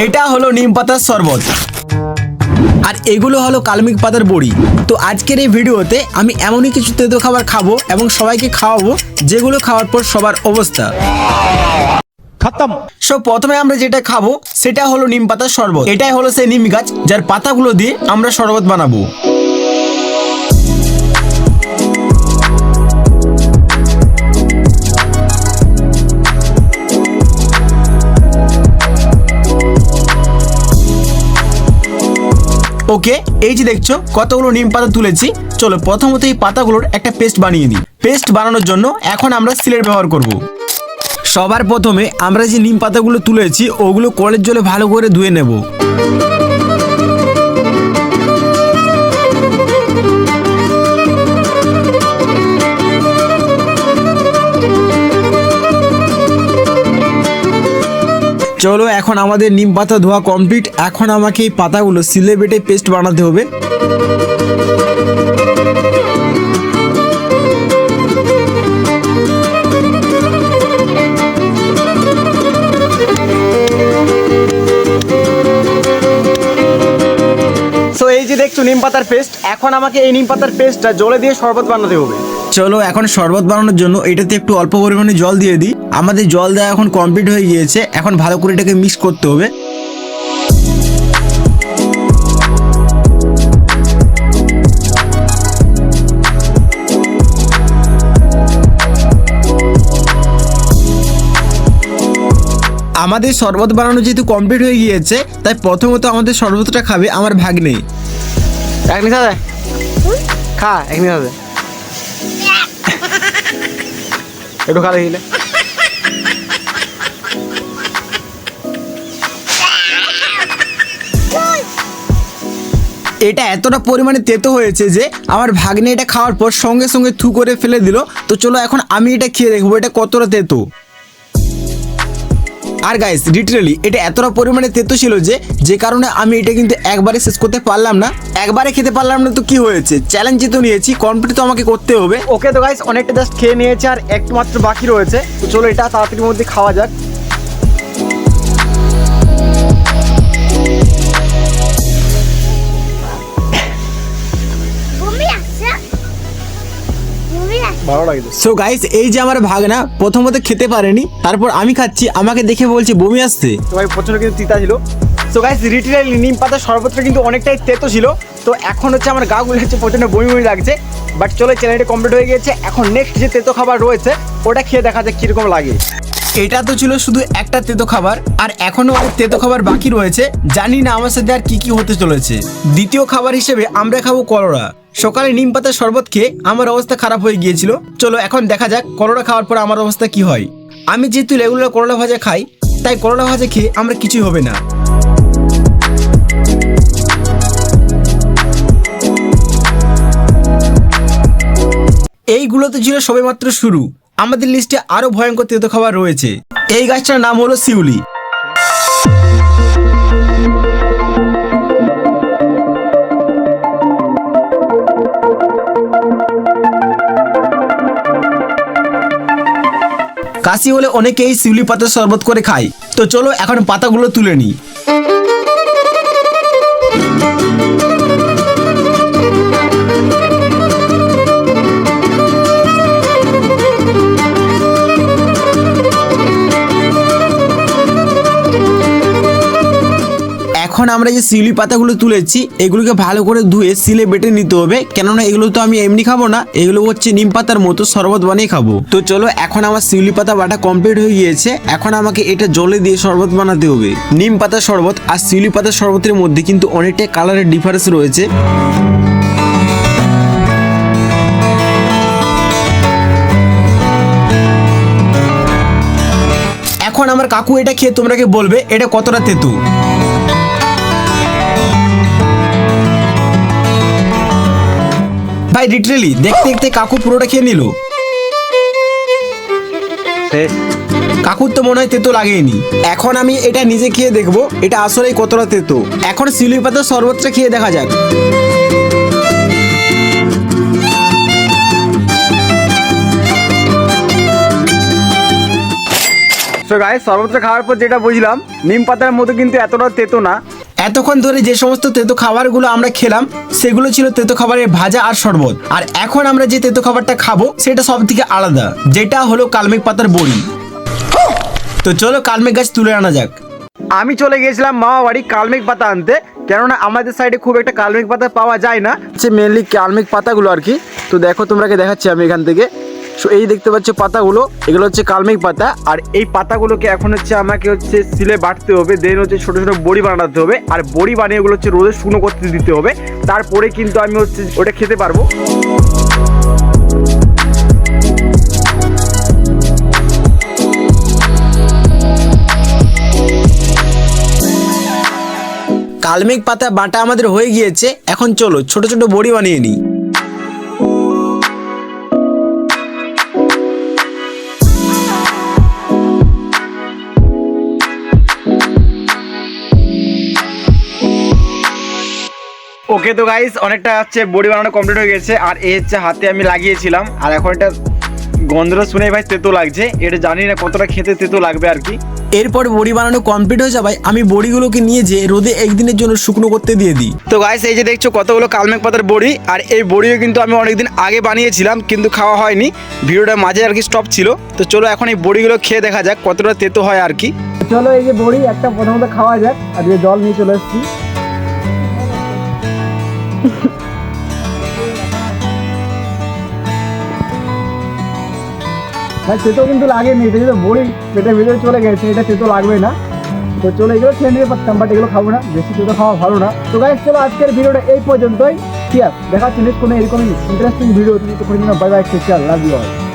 এটা হলো নিম পাতার শরবত আর এগুলো হলো কালমিক পাতার বড়ি। তো আজকের এই ভিডিওতে আমি এমনই কিছু তেতো খাবার খাবো এবং সবাইকে খাওয়াবো যেগুলো খাওয়ার পর সবার অবস্থা খতম। সো প্রথমে আমরা যেটা খাবো সেটা হলো নিম পাতার শরবত। এটাই হলো সেই নিম গাছ যার পাতাগুলো দিয়ে আমরা শরবত বানাবো। ওকে, এই যে দেখছো কতগুলো নিম পাতা তুলেছি। চলো প্রথমত এই পাতাগুলোর একটা পেস্ট বানিয়ে নিই। পেস্ট বানানোর জন্য এখন আমরা সিলের ব্যবহার করব। সবার প্রথমে আমরা যে নিম পাতাগুলো তুলেছি ওগুলো কলের জলে ভালো করে ধুয়ে নেব। চলো এখন আমাদের নিম পাতা ধোয়া কমপ্লিট। এখন আমাকে এই পাতাগুলো সিলে বেটে পেস্ট বানাতে হবে। সো এই যে দেখছো নিম পাতার পেস্ট, এখন আমাকে এই নিম পাতার পেস্টটা জলে দিয়ে শরবত বানাতে হবে। চলো এখন শরবত বানানোর জন্য এটাতে একটু অল্প পরিমাণে জল দিয়ে দিই। আমাদের জল দেওয়া এখন কমপ্লিট হয়ে গিয়েছে। এখন ভালো করে এটাকে মিক্স করতে হবে। আমাদের শরবত বানানো যেহেতু কমপ্লিট হয়ে গিয়েছে তাই প্রথমত আমাদের শরবতটা খাবে আমার ভাগ্নে। এক নিশা দে খা, এক নিশা দে একটু খা দেখিলে। এটা এতটা পরিমাণে তেতো হয়েছে যে আমার ভাগ্নে এটা খাওয়ার পর সঙ্গে সঙ্গে থু করে ফেলে দিল। তো চলো এখন আমি এটা খেয়ে দেখবো এটা কতটা তেতো। আর গাইস লিটারালি এটা এতটা পরিমাণে তেতো ছিল যে কারণে আমি এটা কিন্তু একবারে শেষ করতে পারলাম না। একবারে খেতে পারলাম না তো কি হয়েছে, চ্যালেঞ্জ তো নিয়েছি, কমপ্লিট তো আমাকে করতে হবে। ওকে তো গাইস অনেকটা জাস্ট খেয়ে নিয়েছে আর একটু মাত্র বাকি রয়েছে। তো চলো এটা তাড়াতাড়ির মধ্যে খাওয়া যাক। সো গাইস এই যে আমার ভাগনা প্রথমত খেতে পারেনি, তারপর আমি খাচ্ছি, আমাকে দেখে বলছে বমি আসছে। তো ভাই প্রচন্ড কিন্তু তিতা ছিল। সো গাইস লিটারালি নিম পাতার শরবতটা কিন্তু অনেকটাই তেতো ছিল। তো এখন হচ্ছে আমার গা গুলো হচ্ছে প্রচন্ড বমি বমি লাগছে। বাট চলো চ্যানেলটা কমপ্লিট হয়ে গিয়েছে। এখন নেক্সট যে তেতো খাবার রয়েছে ওটা খেয়ে দেখা যাক কিরকম লাগে। এটা তো ছিল শুধু একটা তেতো খাবার আর এখনো অনেক তেতো খাবার বাকি রয়েছে। জানি না আমার সাথে আর কি কি হতে চলেছে। দ্বিতীয় খাবার হিসেবে আমরা খাবো করলা। সকালে নিম পাতার শরবত খেয়ে আমার অবস্থা খারাপ হয়ে গিয়েছিল। চলো এখন দেখা যাক করলা খাওয়ার পর আমার অবস্থা কি হয়। আমি যেহেতু রেগুলার করলা ভাজা খাই তাই করলা ভাজা খেয়ে আমার কিছুই হবে না। এইগুলো তো ছিল সবেমাত্র শুরু। আমাদের লিস্টে আরো ভয়ঙ্কর তেতো খাবার রয়েছে। এই গাছটার নাম হলো শিউলি। কাশি হলে অনেকেই শিউলি পাতার শরবত করে খায়। তো চলো এখন পাতাগুলো তুলে নিই। এখন আমরা যে শিউলি পাতাগুলো তুলেছি এগুলোকে ভালো করে ধুয়ে সিলে বেটে নিতে হবে, কেননা এগুলো তো আমি এমনি খাবো না, এগুলো হচ্ছে নিম পাতার মতো শরবত বানিয়ে খাবো। তো চলো এখন আমার শিউলি পাতা বাটা কমপ্লিট হয়ে গিয়েছে। এখন আমাকে এটা জলে দিয়ে শরবত বানাতে হবে। নিম পাতার শরবত আর শিউলি পাতার শরবতের মধ্যে কিন্তু অনেকটাই কালারের ডিফারেন্স রয়েছে। এখন আমার কাকু এটা খেয়ে তোমরাকে বলবে এটা কতটা তেতো। ভাই লিটারালি দেখতে দেখতে কাকু পুরোটা খেয়ে নিল। কাকুর তো মনে হয় তেতো লাগেনি। এখন আমি এটা নিজে খেয়ে দেখবো এটা আসলেই কতটা তেতো। এখন শিউলি পাতার শরবতটা খেয়ে দেখা যাক। সো গাইস শরবতটা খাওয়ার পর যেটা বুঝলাম নিম পাতার মতো কিন্তু এতটা তেতো না। এতক্ষণ ধরে যে সমস্ত তেতো খাবারগুলো আমরা খেলাম সেগুলো ছিল তেতো খাবারের ভাজা আর শরবত, আর এখন আমরা যে তেতো খাবারটা খাবো সেটা সব থেকে আলাদা, যেটা হলো কালমেঘ পাতার বড়ি। তো চলো কালমেঘ গাছ তুলে আনা যাক। আমি চলে গিয়েছিলাম মামা বাড়ি কালমেঘ পাতা আনতে, কেননা আমাদের সাইডে খুব একটা কালমেঘ পাতা পাওয়া যায় না, হচ্ছে মেনলি কালমেঘ পাতাগুলো আর কি। তো দেখো তোমরাকে দেখাচ্ছি আমি এখান থেকে। সো এই দেখতে পাচ্ছ পাতাগুলো, এগুলো হচ্ছে কালমেঘ পাতা। আর এই পাতাগুলোকে এখন হচ্ছে আমাকে হচ্ছে সিলে বাটতে হবে, দেন হচ্ছে ছোটো ছোটো বড়ি বানাতে হবে, আর বড়ি বানিয়ে ওগুলো হচ্ছে রোদে শুকনো করতে দিতে হবে, তারপরে কিন্তু আমি হচ্ছে ওটা খেতে পারবো। কালমেঘ পাতা বাটা আমাদের হয়ে গিয়েছে, এখন চলো ছোট ছোট বড়ি বানিয়ে নিই। ওকে তো গাইস অনেকটা হচ্ছে বড়ি বানানো কমপ্লিট হয়ে গেছে, আর এই হচ্ছে হাতে আমি লাগিয়েছিলাম, আর এখন এটা গন্ধটা শুনে ভাই তেতো লাগছে, এটা জানি না কতটা খেতে তেতো লাগবে আর কি। এরপর বড়ি বানানো কমপ্লিট হয়ে যাবে, আমি বড়িগুলোকে নিয়ে যে রোদে একদিনের জন্য শুকনো করতে দিয়ে দিই। তো গাইস এই যে দেখছো কতগুলো কালমেঘ পাতার বড়ি, আর এই বড়িও কিন্তু আমি অনেকদিন আগে বানিয়েছিলাম কিন্তু খাওয়া হয়নি, ভিডিওটা মাঝে আর কি স্টপ ছিল। তো চলো এখন এই বড়িগুলো খেয়ে দেখা যাক কতটা তেতো হয় আর কি। চলো এই যে বড়ি একটা প্রথমত খাওয়া যাক, আর যে জল নিয়ে চলে এসেছি। ভাই তেতো কিন্তু লাগেনি, এটা যেটা বড়ি পেটের ভিতরে চলে গেছে, এটা তেতো লাগবে না। তো চলো এগুলো খেয়ে নিতে পারতাম, বাট এগুলো খাবো না, বেশি তেতো খাওয়া ভালো না। তো গাইস চলো আজকের ভিডিওটা এই পর্যন্তই, ঠিক আছে? দেখা হচ্ছে নেক্সট কোনো এরকমই ইন্টারেস্টিং ভিডিও। তুমি তো bye bye, take care, love you all.